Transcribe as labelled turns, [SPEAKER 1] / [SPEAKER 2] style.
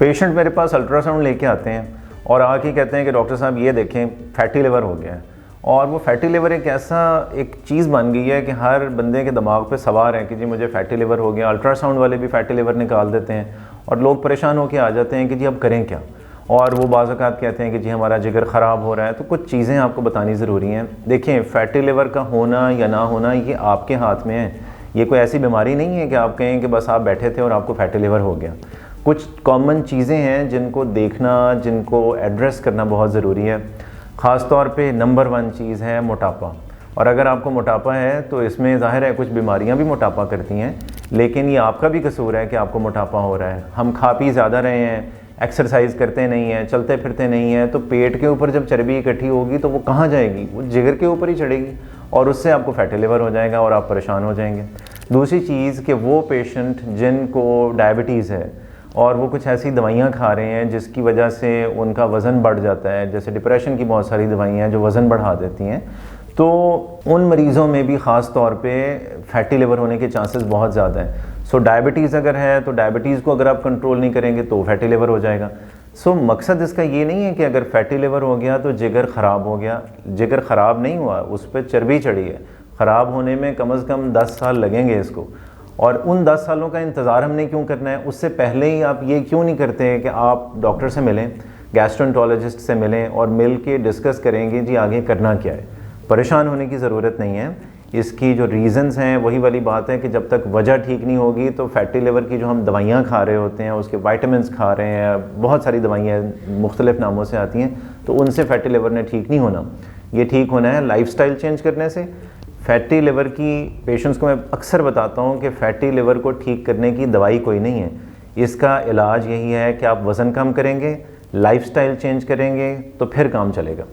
[SPEAKER 1] Patient मेरे पास ultrasound लेके आते हैं और आके कहते हैं कि डॉक्टर साहब ये देखें फैटी लिवर हो गया है। और वो फैटी लिवर एक चीज़ बन गई है कि हर बंदे के दिमाग पे सवार है कि जी मुझे फैटी लिवर हो गया। अल्ट्रासाउंड वाले भी फैटी लिवर निकाल देते हैं और लोग परेशान होकर आ जाते हैं कि जी अब करें क्या। और वो बाज़ औक़ात कहते हैं कि जी हमारा जिगर ख़राब हो रहा है। तो कुछ चीज़ें आपको बतानी ज़रूरी हैं। देखें, फैटी लिवर का होना या ना होना ये आपके हाथ में है। ये कोई ऐसी बीमारी नहीं है कि आप कहें कि बस आप बैठे थे और आपको फैटी लिवर हो गया। कुछ कॉमन चीज़ें हैं जिनको देखना, जिनको एड्रेस करना बहुत ज़रूरी है। ख़ास तौर पे नंबर 1 चीज़ है मोटापा। और अगर आपको मोटापा है तो इसमें ज़ाहिर है कुछ बीमारियां भी मोटापा करती हैं, लेकिन ये आपका भी कसूर है कि आपको मोटापा हो रहा है। हम खा पी ज़्यादा रहे हैं, एक्सरसाइज करते नहीं हैं, चलते फिरते नहीं हैं, तो पेट के ऊपर जब चर्बी इकट्ठी होगी तो वो कहाँ जाएगी? वो जिगर के ऊपर ही चढ़ेगी और उससे आपको फैटी लिवर हो जाएगा और आप परेशान हो जाएंगे। दूसरी चीज़ कि वो पेशेंट जिनको डायबिटीज़ है और वो कुछ ऐसी दवाइयाँ खा रहे हैं जिसकी वजह से उनका वज़न बढ़ जाता है, जैसे डिप्रेशन की बहुत सारी दवाइयाँ हैं जो वज़न बढ़ा देती हैं, तो उन मरीज़ों में भी ख़ास तौर पे फैटी लिवर होने के चांसेस बहुत ज़्यादा हैं। सो डायबिटीज़ अगर है तो डायबिटीज़ को अगर आप कंट्रोल नहीं करेंगे तो फैटी लिवर हो जाएगा। सो मकसद इसका ये नहीं है कि अगर फैटी लिवर हो गया तो जिगर ख़राब हो गया। जिगर ख़राब नहीं हुआ, उस पर चर्बी चढ़ी है। ख़राब होने में कम से कम 10 साल लगेंगे इसको, और उन 10 सालों का इंतज़ार हमने क्यों करना है? उससे पहले ही आप ये क्यों नहीं करते कि आप डॉक्टर से मिलें, गैस्ट्रोएंटरोलॉजिस्ट से मिलें और मिल के डिस्कस करेंगे जी आगे करना क्या है। परेशान होने की ज़रूरत नहीं है। इसकी जो रीज़न्स हैं वही वाली बात है कि जब तक वजह ठीक नहीं होगी तो फैटी लिवर की जो हम दवाइयाँ खा रहे होते हैं, उसके वाइटामिन्स खा रहे हैं, बहुत सारी दवाइयाँ मुख्तलिफ़ नामों से आती हैं, तो उनसे फैटी लिवर ने ठीक नहीं होना। ये ठीक होना है लाइफस्टाइल चेंज करने से। फैटी लिवर की पेशेंट्स को मैं अक्सर बताता हूँ कि फ़ैटी लिवर को ठीक करने की दवाई कोई नहीं है। इसका इलाज यही है कि आप वज़न कम करेंगे, लाइफस्टाइल चेंज करेंगे तो फिर काम चलेगा।